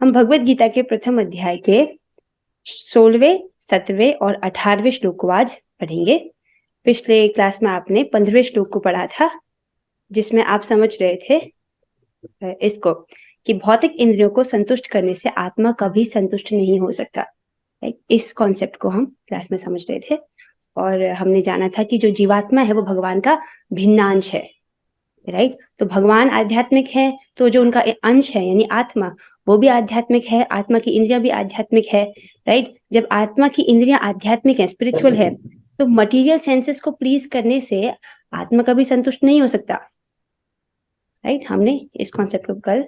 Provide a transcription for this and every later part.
हम भगवत गीता के प्रथम अध्याय के 16वें, 17वें और 18वें श्लोक को आज पढ़ेंगे। पिछले क्लास में आपने 15वें श्लोक को पढ़ा था, जिसमें आप समझ रहे थे इसको कि भौतिक इंद्रियों को संतुष्ट करने से आत्मा कभी संतुष्ट नहीं हो सकता। इस कॉन्सेप्ट को हम क्लास में समझ रहे थे और हमने जाना था कि जो जीवात्मा है वो भगवान का भिन्नांश है, राइट। तो भगवान आध्यात्मिक है, तो जो उनका अंश है यानी आत्मा, वो भी आध्यात्मिक है। आत्मा की इंद्रियां भी आध्यात्मिक है, राइट। जब आत्मा की इंद्रियां आध्यात्मिक है, स्पिरिचुअल है, तो मटेरियल सेंसेस को प्लीज करने से आत्मा कभी संतुष्ट नहीं हो सकता, राइट। हमने इस कॉन्सेप्ट को कल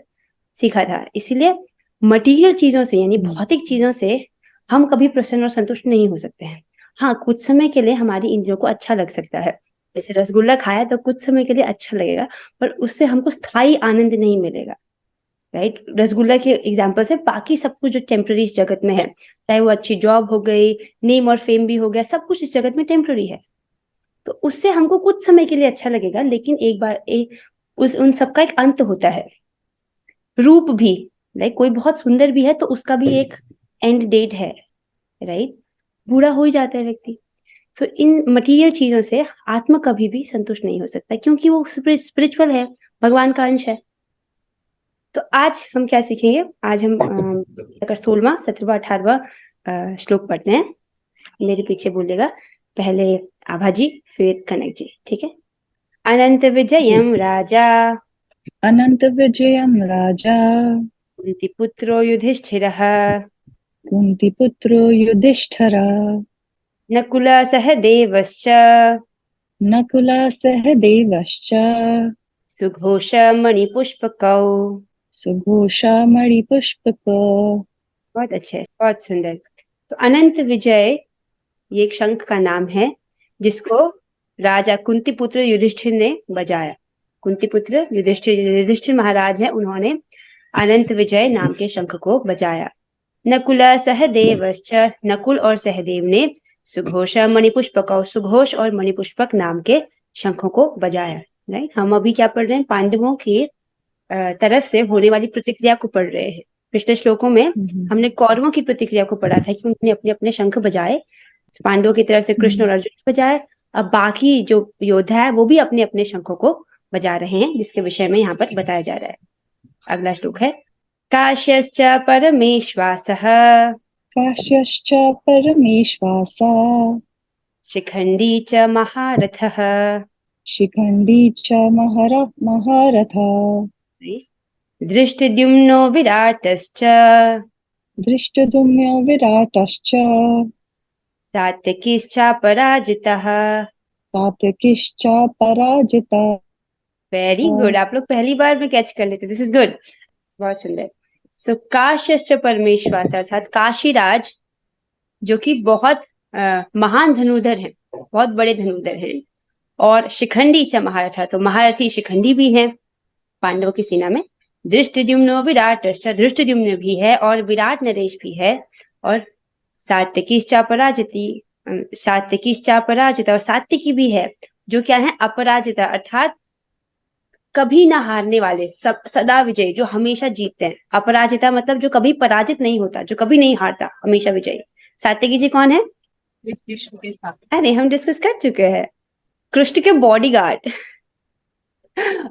सीखा था। इसीलिए मटेरियल चीजों से यानी भौतिक चीजों से हम कभी प्रसन्न और संतुष्ट नहीं हो सकते हैं। हाँ, कुछ समय के लिए हमारी इंद्रियों को अच्छा लग सकता है, जैसे रसगुल्ला खाया तो कुछ समय के लिए अच्छा लगेगा, पर उससे हमको स्थायी आनंद नहीं मिलेगा, राइट। रसगुल्ला के एग्जाम्पल से बाकी सब कुछ जो टेम्पररी इस जगत में है, चाहे वो अच्छी जॉब हो गई, नेम और फेम भी हो गया, सब कुछ इस जगत में टेम्पररी है। तो उससे हमको कुछ समय के लिए अच्छा लगेगा, लेकिन एक बार उन सबका एक अंत होता है। रूप भी, लाइक कोई बहुत सुंदर भी है तो उसका भी एक एंड डेट है, राइट। बूढ़ा हो ही जाता है व्यक्ति। तो इन मटेरियल चीजों से आत्मा कभी भी संतुष्ट नहीं हो सकता, क्योंकि वो स्पिरिचुअल है, भगवान का अंश है। तो आज हम क्या सीखेंगे? आज हम 16वां, 17वां, 18वां श्लोक पढ़ते हैं। मेरे पीछे बोलेगा, पहले आभा जी फिर कनक जी, ठीक है। अनंत विजयम राजा, अनंत विजयम राजा, कुंतीपुत्रो युधिष्ठिरः, कुंतीपुत्रो युधिष्ठिरः, नकुलः सहदेवश्च, नकुलः सहदेवश्च, सुघोषमणिपुष्पकौ। सुघोषमणिपुष्पकौ। बहुत अच्छे, बहुत सुंदर। तो अनंत विजय ये एक शंख का नाम है, जिसको राजा कुंती पुत्र युधिष्ठिर ने बजाया। कुंती पुत्र युधिष्ठिर महाराज है, उन्होंने अनंत विजय नाम के शंख को बजाया। नकुल सहदेवश्च, नकुल और सहदेव ने सुघोष मणिपुष्पक, सुघोष और मणिपुष्पक नाम के शंखों को बजाया, राइट। हम अभी क्या पढ़ रहे हैं? पांडवों की तरफ से होने वाली प्रतिक्रिया को पढ़ रहे हैं। पिछले श्लोकों में हमने कौरवों की प्रतिक्रिया को पढ़ा था कि उन्होंने अपने अपने शंख बजाए, पांडवों की तरफ से कृष्ण और अर्जुन ने बजाए। अब बाकी जो योद्धा है वो भी अपने अपने शंखों को बजा रहे हैं, जिसके विषय में यहाँ पर बताया जा रहा है। अगला श्लोक है, काश्यश्च परमेश्वासः, काश्यश्च परमेश्वासा, शिखण्डी च महारथः, शिखण्डी च महारथः, दृष्टद्युम्नो विराटश्च, धृष्टद्युम्नो विराटश्च, सात्यकीश्चापराजितः। सात्यकिश्च पराजितः। वेरी गुड, आप लोग पहली बार में कैच कर लेते, दिस इज गुड, बहुत सुंदर। सो काश्यश्च परमेश्वास, अर्थात काशीराज जो कि बहुत महान धनुर्धर हैं, बहुत बड़े धनुर्धर हैं, और शिखंडी च महारथा, तो महारथी शिखंडी भी हैं पांडवों की सेना में। दृष्टद्युम्नो विराटश्च, दृष्टद्युम्न भी है और विराट नरेश भी है, और सात्यकीश्चापराजिती, सात्यकीश्चापराजिता, और सात्यकी भी है जो क्या है? अपराजिता, अर्थात कभी ना हारने वाले, सदा विजयी, जो हमेशा जीतते हैं। अपराजिता मतलब जो कभी पराजित नहीं होता, जो कभी नहीं हारता, हमेशा विजयी। सात्यकी जी कौन है? अरे हम डिस्कस कर चुके हैं, कृष्ण के बॉडीगार्ड।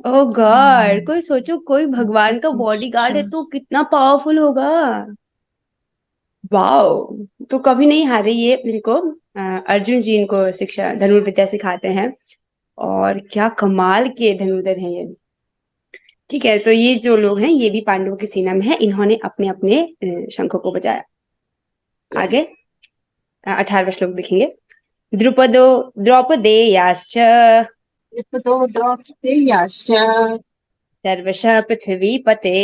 ओ गॉड, कोई सोचो, कोई भगवान का बॉडीगार्ड है तो कितना पावरफुल होगा। वाओ, तो कभी नहीं हारे ये। इनको अर्जुन जी इनको शिक्षा धनुर्विद्या सिखाते हैं, और क्या कमाल के धनुर्धर हैं ये। ठीक है, तो ये जो लोग हैं ये भी पांडवों की सेना में है, इन्होंने अपने अपने शंखों को बजाया। आगे 18वां श्लोक देखेंगे। द्रुपदो द्रौपदेयाश्च, द्रौपदेयाश्च, सर्वशः पृथिवीपते,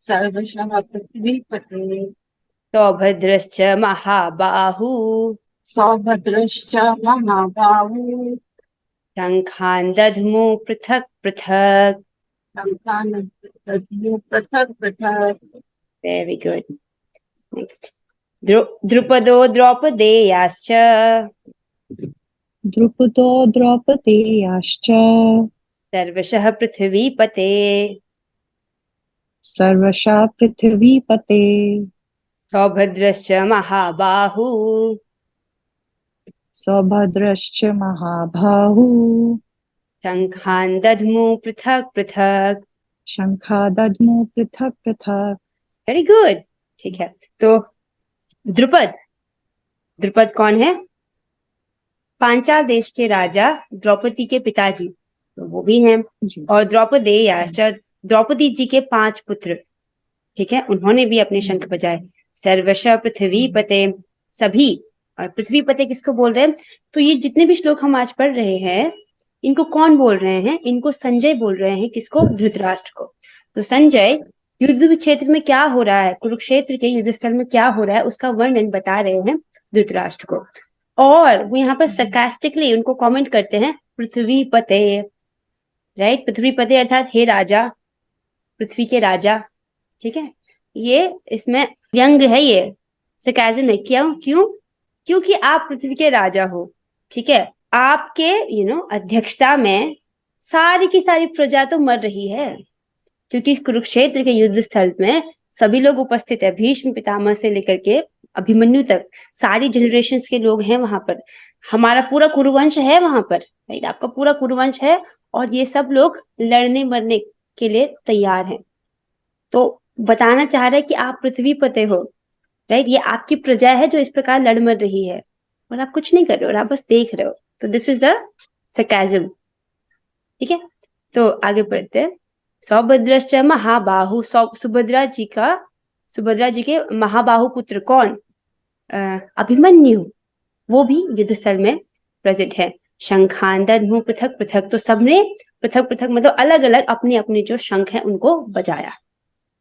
सर्वशः पृथ्वीपते, सौभद्रश्च महाबाहु, सौभद्रश्च महाबाहु, शङ्खान् दध्मुः पृथक् पृथक्। शङ्खान् दध्मुः पृथक् पृथक्। Very good. नेक्स्ट, द्रुपदो द्रौपदेयाश्च, द्रुपदो द्रौपदेयाश्च, सर्वशः पृथिवीपते, सर्वशा पृथिवीपते सौभद्रश्च महाबाहु सौभद्रश्च महाबाहु शङ्खान् दध्मु पृथक् पृथक्। शंखादध्मु पृथक पृथक। Very good. ठीक है, तो द्रुपद, द्रुपद कौन है? पांचाल देश के राजा द्रौपदी के पिताजी, तो वो भी हैं। जी। और द्रौपदेयाश्च, द्रौपदी जी के 5 पुत्र, ठीक है, उन्होंने भी अपने शंख बजाए। सर्वश पृथ्वीपते, सभी। और पृथ्वीपते किसको बोल रहे हैं? तो ये जितने भी श्लोक हम आज पढ़ रहे हैं, इनको कौन बोल रहे हैं? इनको संजय बोल रहे हैं। किसको? धृतराष्ट्र को। तो संजय युद्ध क्षेत्र में क्या हो रहा है, कुरुक्षेत्र के युद्ध स्थल में क्या हो रहा है, उसका वर्णन बता रहे हैं धृतराष्ट्र को। और वो यहाँ पर सरकास्टिकली उनको कमेंट करते हैं, पृथ्वीपते, राइट। पृथ्वीपते अर्थात हे राजा, पृथ्वी के राजा, ठीक है। ये इसमें व्यंग है, ये सरकाज़म है। क्यों? क्योंकि आप पृथ्वी के राजा हो, ठीक है। आपके अध्यक्षता में सारी की सारी प्रजा तो मर रही है, क्योंकि कुरुक्षेत्र के युद्ध स्थल में सभी लोग उपस्थित है। भीष्म पितामह से लेकर के अभिमन्यु तक सारी जनरेशंस के लोग हैं वहां पर। हमारा पूरा कुरुवंश है वहां पर, राइट। आपका पूरा कुरुवंश है, और ये सब लोग लड़ने मरने के लिए तैयार हैं। तो बताना चाह रहे हैं कि आप पृथ्वीपते हो, राइट। ये आपकी प्रजा है जो इस प्रकार लड़ मर रही है, और आप कुछ नहीं कर रहे हो, और आप बस देख रहे हो। तो दिस इज द सरकाज़म, ठीक है। तो आगे बढ़ते हैं। सौभद्रश्च महाबाहु, सुभद्रा जी के महाबाहु पुत्र कौन? अभिमन्यु, वो भी युद्ध स्थल में प्रेजेंट है। शंखान दध्मु पृथक पृथक, तो सबने पृथक पृथक मतलब अलग अलग अपने अपने जो शंख है उनको बजाया,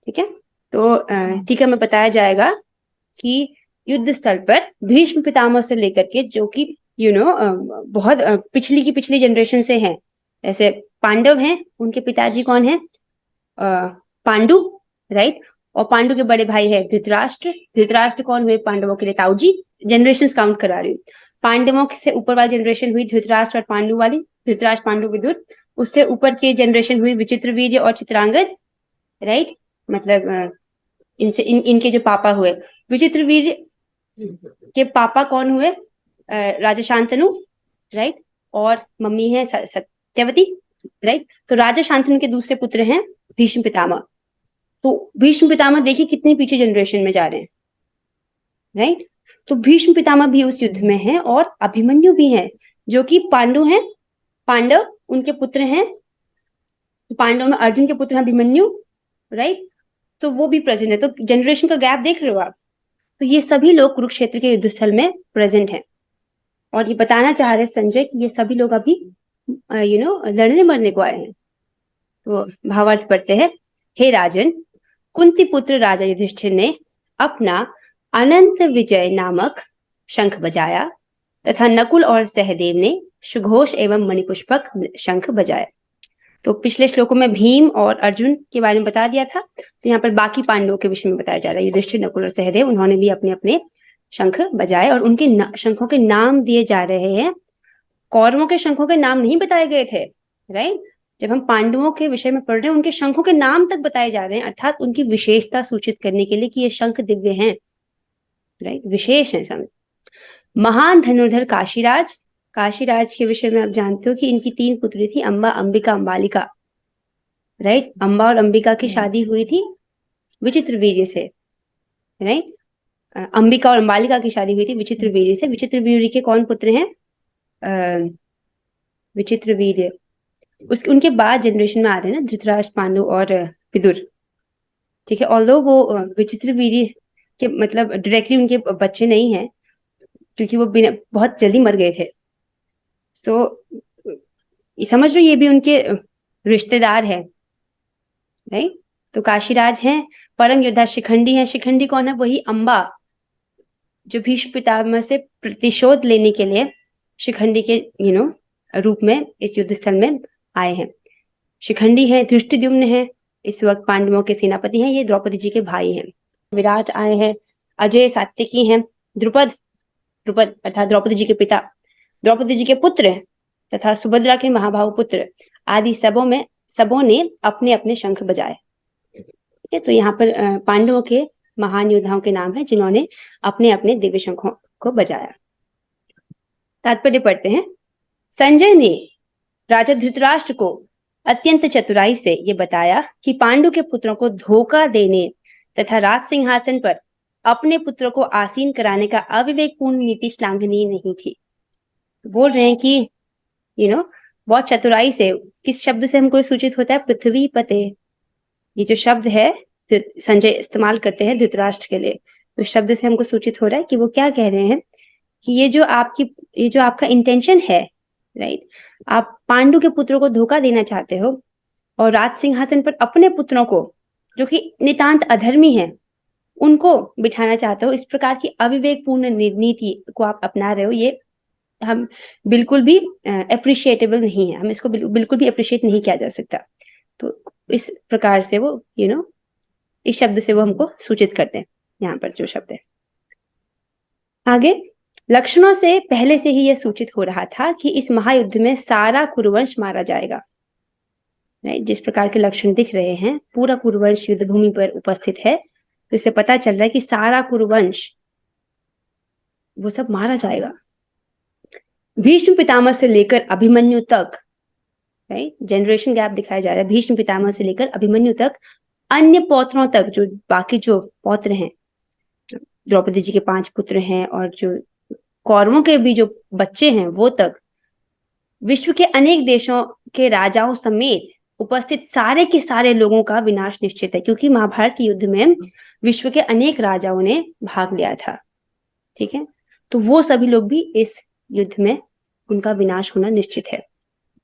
ठीक है। तो टीका में बताया जाएगा कि युद्ध स्थल पर भीष्म पितामह से लेकर के, जो कि बहुत पिछली की पिछली जनरेशन से हैं, ऐसे पांडव हैं, उनके पिताजी कौन है? पांडु, राइट। और पांडु के बड़े भाई है धृतराष्ट्र। धृतराष्ट्र कौन हुए? पांडवों के लिए ताऊजी। जनरेशन काउंट करा रही हूँ। पांडवों से ऊपर वाली जनरेशन हुई धृतराष्ट्र और पांडु वाली, धृतराष्ट्र पांडु विदुर। उससे ऊपर की जनरेशन हुई विचित्रवीर्य और चित्रांगद, राइट। मतलब इनसे इनके जो पापा हुए, विचित्रवीर्य के पापा कौन हुए? राजा शांतनु, राइट। और मम्मी है सत्यवती, राइट। तो राजा शांतनु के दूसरे पुत्र हैं भीष्म पितामह। तो भीष्म पितामह देखिए कितने पीछे जनरेशन में जा रहे हैं, राइट। तो भीष्म पितामह भी उस युद्ध में है, और अभिमन्यु भी है, जो कि पांडु हैं, पांडव उनके पुत्र हैं। पांडव में अर्जुन के पुत्र हैं अभिमन्यु, राइट। तो वो भी प्रेजेंट है। तो जनरेशन का गैप देख रहे हो आप। तो ये सभी लोग कुरुक्षेत्र के युद्ध स्थल में प्रेजेंट हैं, और ये बताना चाह रहे संजय कि ये सभी लोग अभी लड़ने मरने को आए हैं। तो भावार्थ पढ़ते हैं। हे राजन, कुंती पुत्र राजा युधिष्ठिर ने अपना अनंत विजय नामक शंख बजाया, तथा नकुल और सहदेव ने सुघोष एवं मणिपुष्पक शंख बजाए। तो पिछले श्लोकों में भीम और अर्जुन के बारे में बता दिया था, तो यहाँ पर बाकी पांडवों के विषय में बताया जा रहा है। युधिष्ठिर, नकुल और सहदेव, उन्होंने भी अपने अपने शंख बजाए, और उनके शंखों के नाम दिए जा रहे हैं। कौरवों के शंखों के नाम नहीं बताए गए थे, राइट। जब हम पांडवों के विषय में पढ़ रहे हैं, उनके शंखों के नाम तक बताए जा रहे हैं, अर्थात उनकी विशेषता सूचित करने के लिए कि ये शंख दिव्य हैं, राइट, विशेष है शंख। महान धनुर्धर काशीराज, काशीराज के विषय में आप जानते हो कि इनकी 3 पुत्री थी, अंबा, अंबिका, अंबालिका, राइट। अंबा और अंबिका की शादी हुई थी विचित्रवीर्य से, राइट। अंबिका और अंबालिका की शादी हुई थी विचित्रवीर्य से। विचित्रवीर्य के कौन पुत्र हैं? विचित्रवीर्य, उनके बाद जनरेशन में आते हैं ना धृतराष्ट्र, पांडु और विदुर, ठीक है। ऑल्दो वो विचित्रवीर्य के मतलब डायरेक्टली उनके बच्चे नहीं हैं, क्योंकि वो बहुत जल्दी मर गए थे। सो समझ लो ये भी उनके रिश्तेदार है, राइट। तो काशीराज हैं, परम योद्धा शिखंडी हैं। शिखंडी कौन है? वही अंबा, जो भीष्म पितामह से प्रतिशोध लेने के लिए शिखंडी के रूप में इस युद्ध स्थल में आए हैं। शिखंडी हैं। धृष्टद्युम्न है, इस वक्त पांडवों के सेनापति हैं, ये द्रौपदी जी के भाई हैं। विराट आए हैं। अजय, सात्यकी हैं। द्रुपद, द्रुपद अर्थात द्रौपदी जी के पिता, द्रौपदी जी के पुत्र तथा सुभद्रा के महाबाहु पुत्र आदि सबों ने अपने अपने शंख बजाए, ठीक है, तो यहाँ पर पांडवों के महान योद्धाओं के नाम है जिन्होंने अपने अपने दिव्य शंखों को बजाया। तात्पर्य पढ़ते हैं। संजय ने राजा धृतराष्ट्र को अत्यंत चतुराई से ये बताया कि पांडु के पुत्रों को धोखा देने तथा राज सिंहासन पर अपने पुत्रों को आसीन कराने का अविवेकपूर्ण नीति श्लाघनीय नहीं थी। बोल रहे हैं कि बहुत चतुराई से, किस शब्द से हमको सूचित होता है? पृथ्वी पते। ये जो शब्द है संजय इस्तेमाल करते हैं धृतराष्ट्र के लिए, तो शब्द से हमको सूचित हो रहा है कि वो क्या कह रहे हैं कि ये जो आपका इंटेंशन है, राइट, आप पांडु के पुत्रों को धोखा देना चाहते हो और राज सिंहासन पर अपने पुत्रों को, जो कि नितांत अधर्मी हैं, उनको बिठाना चाहते हो। इस प्रकार की अविवेकपूर्ण नीति को आप अपना रहे हो। ये हम बिल्कुल भी अप्रिशिएटेबल नहीं है, हम इसको बिल्कुल भी अप्रिशिएट नहीं किया जा सकता। तो इस प्रकार से वो इस शब्द से वो हमको सूचित करते हैं। यहाँ पर जो शब्द है आगे, लक्षणों से पहले से ही यह सूचित हो रहा था कि इस महायुद्ध में सारा कुरुवंश मारा जाएगा। राइट, जिस प्रकार के लक्षण दिख रहे हैं, पूरा कुरुवंश युद्ध भूमि पर उपस्थित है, तो इससे पता चल रहा है कि सारा कुरुवंश वो सब मारा जाएगा। भीष्म पितामह से लेकर अभिमन्यु तक, राइट, जनरेशन गैप दिखाया जा रहा है। भीष्म पितामह से लेकर अभिमन्यु तक, अन्य पौत्रों तक, जो बाकी जो पौत्र हैं, द्रौपदी जी के 5 पुत्र हैं और जो कौरवों के भी जो बच्चे हैं वो तक, विश्व के अनेक देशों के राजाओं समेत उपस्थित सारे के सारे लोगों का विनाश निश्चित है, क्योंकि महाभारत के युद्ध में विश्व के अनेक राजाओं ने भाग लिया था। ठीक है, तो वो सभी लोग भी इस युद्ध में उनका विनाश होना निश्चित है।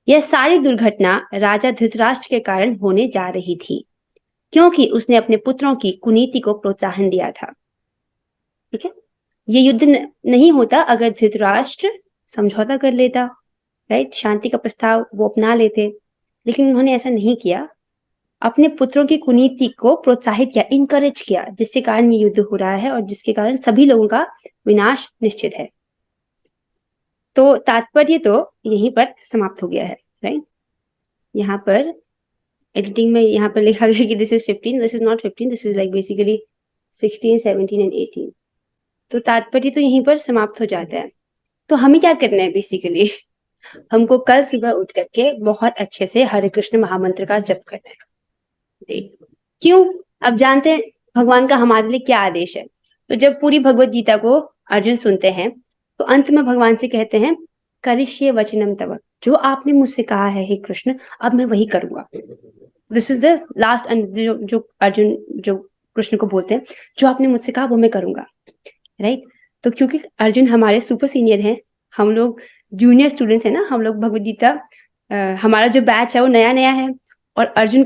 यह सारी दुर्घटना राजा धृतराष्ट्र के कारण होने जा रही थी, क्योंकि उसने अपने पुत्रों की कुनीति को प्रोत्साहन दिया था। ठीक है, ये युद्ध नहीं होता अगर धृतराष्ट्र समझौता कर लेता, राइट, शांति का प्रस्ताव वो अपना लेते, लेकिन उन्होंने ऐसा नहीं किया। अपने पुत्रों की कुनीति को प्रोत्साहित किया, इनकरेज किया, जिसके कारण ये युद्ध हो रहा है और जिसके कारण सभी लोगों का विनाश निश्चित है। तो तात्पर्य तो यहीं पर समाप्त हो गया है, राइट। यहाँ पर एडिटिंग में यहाँ पर लिखा गया कि this is 15, this is not 15, this is like basically 16, 17 and 18। तो तात्पर्य तो यहीं पर समाप्त हो जाता है। तो हमें क्या करना है बेसिकली, हमको कल सुबह उठ करके बहुत अच्छे से हरे कृष्ण महामंत्र का जप करना है। क्यों? अब जानते हैं भगवान का हमारे लिए क्या आदेश है। तो जब पूरी भगवत गीता को अर्जुन सुनते हैं तो अंत में भगवान से कहते हैं करिष्ये वचनम तव, जो आपने मुझसे कहा है हे कृष्ण, अब मैं वही करूंगा। दिस इज द लास्ट, जो अर्जुन जो कृष्ण को बोलते हैं, जो आपने मुझसे कहा वो मैं करूंगा, राइट। तो क्योंकि अर्जुन हमारे सुपर सीनियर हैं, हम लोग जूनियर स्टूडेंट्स हैं ना, हम लोग भगवत गीता, हमारा जो बैच है वो नया नया है, और अर्जुन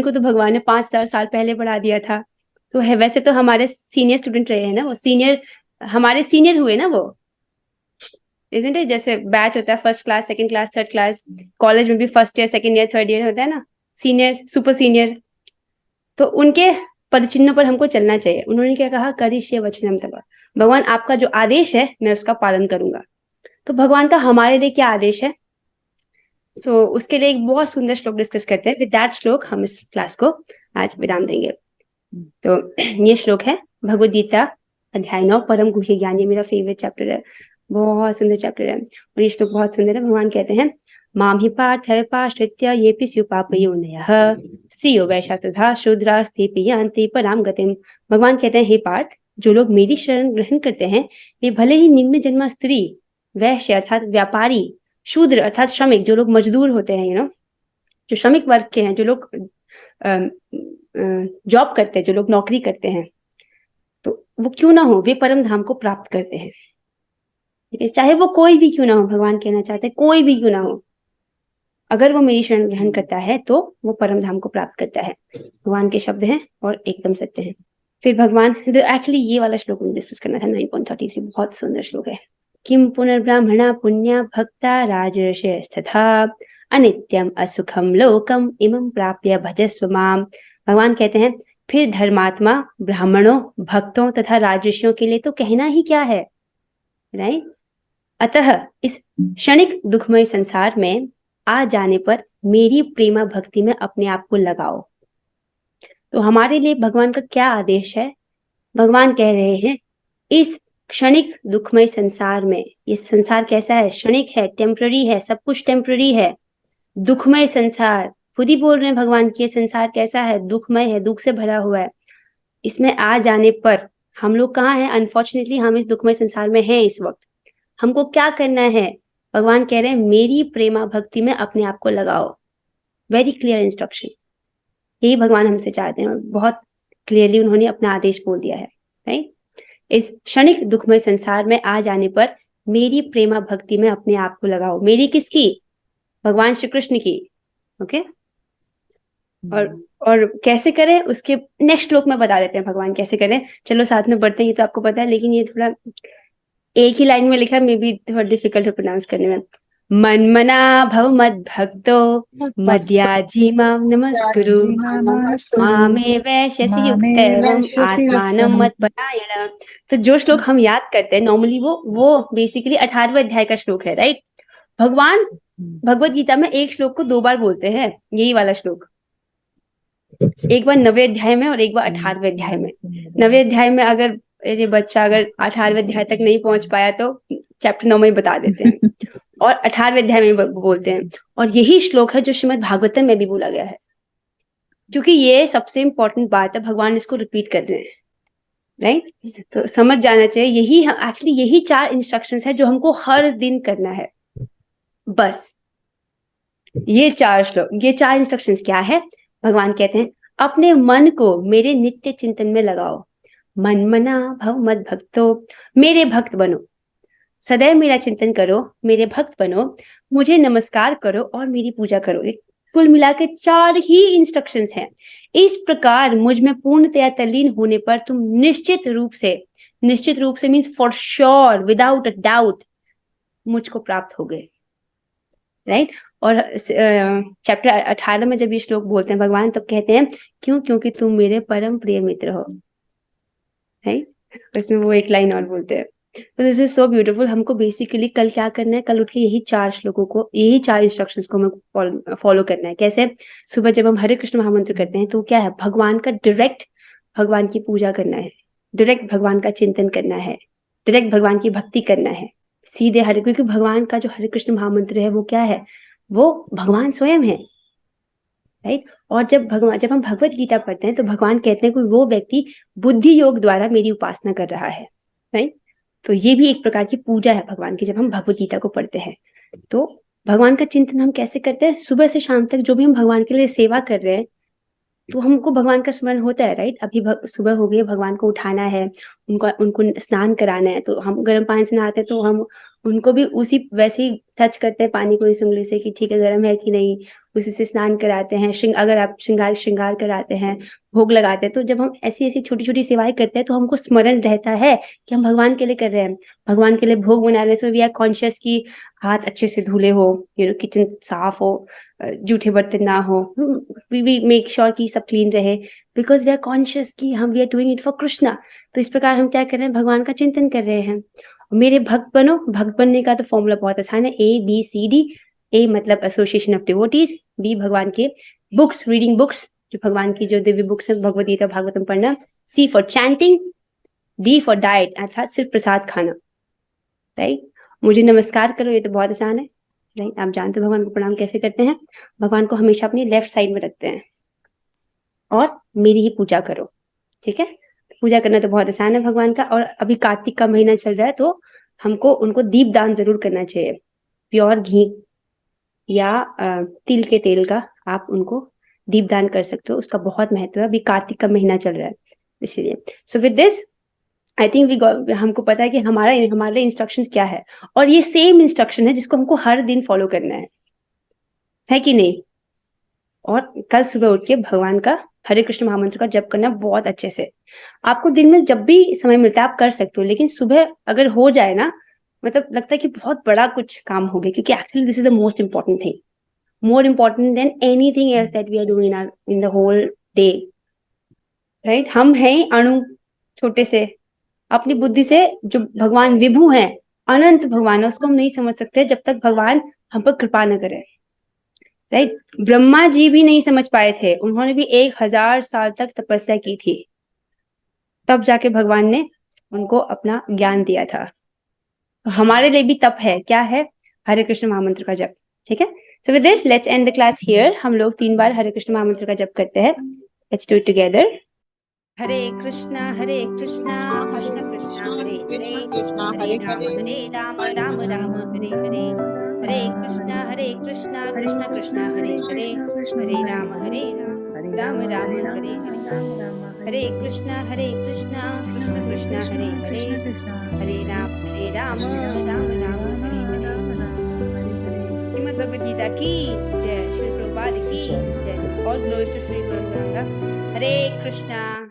को तो भगवान ने 5,000 साल पहले पढ़ा दिया था। तो है, वैसे तो हमारे सीनियर स्टूडेंट रहे हैं ना, वो सीनियर, हमारे सीनियर हुए ना वो, इजंट इट? जैसे बैच होता है first class, second class, third class, college में भी first year, second year, third year होता है ना, सीनियर, सुपर सीनियर। तो उनके पद चिन्हों पर हमको चलना चाहिए। उन्होंने क्या कहा, करिष्ये वचनम तव, भगवान आपका जो आदेश है मैं उसका पालन करूंगा। तो भगवान का हमारे लिए क्या आदेश है? सो उसके लिए एक बहुत सुंदर श्लोक डिस्कस करते हैं। विद दैट श्लोक हम इस क्लास को आज विराम देंगे। तो ये श्लोक है भगवद गीता अध्याय 9 परम गुह्य ज्ञान। ये मेरा फेवरेट चैप्टर है, बहुत सुंदर चैप्टर है और ये श्लोक बहुत सुंदर है। भगवान कहते हैं माम ही पार्थ पाश्रित्य ये पि स्युपापयोनयः स्त्रियो वैश्या तथा शूद्रास्ते पियांति पराम गतिम। भगवान कहते हैं हे पार्थ, जो लोग मेरी शरण ग्रहण करते हैं वे भले ही निम्न जन्मा स्त्री, वैश्य अर्थात व्यापारी, शूद्र अर्थात श्रमिक, जो लोग मजदूर होते हैं, जो श्रमिक वर्ग के हैं, जो लोग जॉब करते हैं, जो लोग नौकरी करते हैं, तो वो क्यों ना हो, वे परम धाम को प्राप्त करते हैं। चाहे वो कोई भी क्यों ना हो, भगवान कहना चाहते हैं कोई भी क्यों ना हो, अगर वो मेरी शरण ग्रहण करता है तो वो परम धाम को प्राप्त करता है। भगवान के शब्द हैं और एकदम सत्य हैं। फिर भगवान, एक्चुअली ये वाला श्लोक मुझे डिस्कस करना था, 9.33, बहुत सुंदर श्लोक है। किम पुनर्ब्राह्मणा पुण्या भक्ता राजर्षयस्तथा अनित्यम असुखम लोकम इमं प्राप्य भजस्व माम। भगवान कहते हैं फिर धर्मात्मा ब्राह्मणों, भक्तों तथा राजर्षियों के लिए तो कहना ही क्या है, राइट। अतः इस क्षणिक दुखमय संसार में आ जाने पर मेरी प्रेमा भक्ति में अपने आप को लगाओ। तो हमारे लिए भगवान का क्या आदेश है? भगवान कह रहे हैं इस क्षणिक दुखमय संसार में, ये संसार कैसा है? क्षणिक है, टेम्पररी है, सब कुछ टेम्पररी है। दुखमय संसार, खुद ही बोल रहे हैं भगवान की ये संसार कैसा है? दुखमय है, दुख से भरा हुआ है। इसमें आ जाने पर हम लोग कहाँ हैं? अनफॉर्चुनेटली हम इस दुखमय संसार में हैं इस वक्त। हमको क्या करना है? भगवान कह रहे हैं मेरी प्रेमा भक्ति में अपने आप को लगाओ। वेरी क्लियर इंस्ट्रक्शन, यही भगवान हमसे चाहते हैं और बहुत क्लियरली उन्होंने अपना आदेश बोल दिया है, राइट? इस क्षणिक दुखमय संसार में आ जाने पर मेरी प्रेमा भक्ति में अपने आप को लगाओ। मेरी किसकी? भगवान श्री कृष्ण की। ओके और कैसे करें उसके नेक्स्ट श्लोक में बता देते हैं भगवान कैसे करें। चलो साथ में पढ़ते हैं, ये तो आपको पता है लेकिन ये थोड़ा एक ही लाइन में लिखा है, मे बी थोड़ा डिफिकल्ट है प्रोनाउंस करने में। मन्मना भव मद भक्तो मद्याजी माम नमस्कुरु मामे वैश्यसि युक्तैवम् आत्मानं मत्परायण। तो जो श्लोक हम याद करते हैं नॉर्मली वो बेसिकली 18वें अध्याय का श्लोक है, राइट? भगवान भगवत गीता में एक श्लोक को 2 बार बोलते हैं, यही वाला श्लोक। एक बार 9वें अध्याय में और एक बार 18वें अध्याय में। 9वें अध्याय में अगर ये बच्चा अगर 18वें अध्याय तक नहीं पहुंच पाया तो चैप्टर 9 में ही बता देते हैं और 18वें अध्याय में बोलते हैं। और यही श्लोक है जो श्रीमद् भागवतम में भी बोला गया है, क्योंकि ये सबसे इंपॉर्टेंट बात है, भगवान इसको रिपीट कर रहे हैं, राइट? तो समझ जाना चाहिए यही एक्चुअली यही 4 इंस्ट्रक्शंस है जो हमको हर दिन करना है। बस ये 4 इंस्ट्रक्शंस क्या है? भगवान कहते हैं अपने मन को मेरे नित्य चिंतन में लगाओ। मन मना भव मद भक्तो, मेरे भक्त बनो, सदैव मेरा चिंतन करो, मेरे भक्त बनो, मुझे नमस्कार करो और मेरी पूजा करो। कुल मिलाकर 4 ही इंस्ट्रक्शंस हैं। इस प्रकार मुझ में पूर्णतया तल्लीन होने पर तुम निश्चित रूप से means for sure without a doubt मुझको प्राप्त हो गए, राइट? और चैप्टर 18 में जब ये श्लोक बोलते हैं भगवान तब कहते हैं क्योंकि तुम मेरे परम प्रिय मित्र हो, राइट? उसमें वो एक लाइन और बोलते हैं। तो दिस इज सो ब्यूटीफुल। हमको बेसिकली कल क्या करना है? कल उठ के यही 4 श्लोकों को, यही 4 इंस्ट्रक्शंस को हमें फॉलो करना है। कैसे? सुबह जब हम हरे कृष्ण महामंत्र करते हैं तो क्या है? भगवान का डायरेक्ट भगवान की पूजा करना है, डायरेक्ट भगवान का चिंतन करना है, डायरेक्ट भगवान की भक्ति करना है, सीधे हरे, क्योंकि भगवान का जो हरे कृष्ण महामंत्र है वो क्या है? वो भगवान स्वयं है, राइट? और जब हम भगवत गीता पढ़ते हैं तो भगवान कहते हैं कि वो व्यक्ति बुद्धि योग द्वारा मेरी उपासना कर रहा है, राइट? तो ये भी एक प्रकार की पूजा है भगवान की। जब हम भगवत गीता को पढ़ते हैं तो भगवान का चिंतन हम कैसे करते हैं? सुबह से शाम तक जो भी हम भगवान के लिए सेवा कर रहे हैं तो हमको भगवान का स्मरण होता है, राइट? अभी सुबह हो गई, भगवान को उठाना है, उनको स्नान कराना है, तो हम गर्म पानी से नहाते हैं तो हम उनको भी उसी वैसे ही टच करते हैं पानी को इस उंगली से कि ठीक है गर्म है कि नहीं, उसी से स्नान कराते हैं। अगर आप श्रृंगार कराते हैं, भोग लगाते हैं, तो जब हम ऐसी ऐसी छोटी छोटी सेवाएं करते हैं तो हमको स्मरण रहता है कि हम भगवान के लिए कर रहे हैं। भगवान के लिए भोग बनाने से वी आर कॉन्शियस कि हाथ अच्छे से धुले हो, किचन साफ हो, जूठे बर्तन ना हो, वी मेक श्योर कि सब क्लीन रहे, बिकॉज वी आर कॉन्शियस कि we are doing it for Krishna. तो इस प्रकार हम क्या कर रहे हैं? भगवान का चिंतन कर रहे हैं। मेरे भक्त बनो, भक्त बनने का तो फॉर्मूला बहुत आसान है, ABCD। A मतलब एसोसिएशन ऑफ डिवोटीज, B भगवान के बुक्स, रीडिंग बुक्स, जो भगवान की जो दिव्य बुक्स है, भगवद गीता भागवतम पढ़ना। C for chanting, D for diet, अर्थात सिर्फ प्रसाद खाना, राइट? मुझे नमस्कार करो, ये तो बहुत आसान है, राइट? आप जानते हो भगवान को प्रणाम कैसे करते हैं। भगवान को हमेशा अपनी लेफ्ट साइड में रखते हैं और मेरी ही पूजा करो, ठीक है? पूजा करना तो बहुत आसान है भगवान का। और अभी कार्तिक का महीना चल रहा है तो हमको उनको दीप दान जरूर करना चाहिए। प्योर घी या तिल के तेल का आप उनको दीप दान कर सकते हो, उसका बहुत महत्व है। अभी कार्तिक का महीना चल रहा है इसलिए। So with this I think हमको पता है कि हमारे इंस्ट्रक्शंस क्या है, और ये सेम इंस्ट्रक्शन है जिसको हमको हर दिन फॉलो करना है कि नहीं? और कल सुबह उठ के भगवान का हरे कृष्ण महामंत्र का जप करना बहुत अच्छे से। आपको दिन में जब भी समय मिलता है आप कर सकते हो, लेकिन सुबह अगर हो जाए ना, मतलब लगता है कि बहुत बड़ा कुछ काम हो गया, क्योंकि actually this is the most important thing, more important than anything else that we are doing in the whole day, right? हम हैं अणु, छोटे से, अपनी बुद्धि से जो भगवान विभु हैं, अनंत भगवान है, उसको हम नहीं समझ सकते जब तक भगवान हम पर कृपा न करे, राइट। ब्रह्मा जी भी नहीं समझ पाए थे, उन्होंने भी 1000 साल तक तपस्या की थी, तब जाके भगवान ने उनको अपना ज्ञान दिया था। तो हमारे लिए भी तप है, क्या है? हरे कृष्ण महामंत्र का जप। ठीक है, so with this let's end the class here. हम लोग 3 बार हरे कृष्ण महामंत्र का जप करते हैं। Let's do it together. Hare Krishna Krishna Krishna Hare Hare, Hare Ram Ram Ram Hare Hare, Hare Krishna Krishna Krishna Hare Hare, Hare Ram Ram Ram Hare Hare, Hare Krishna Krishna Krishna Hare Hare, Hare Ram Ram Ram Hare Hare. Shrimad Bhagavad Gita की जय, श्री प्रभुपाद की जय। All glories to Shri Guru Ganga. Hare Krishna.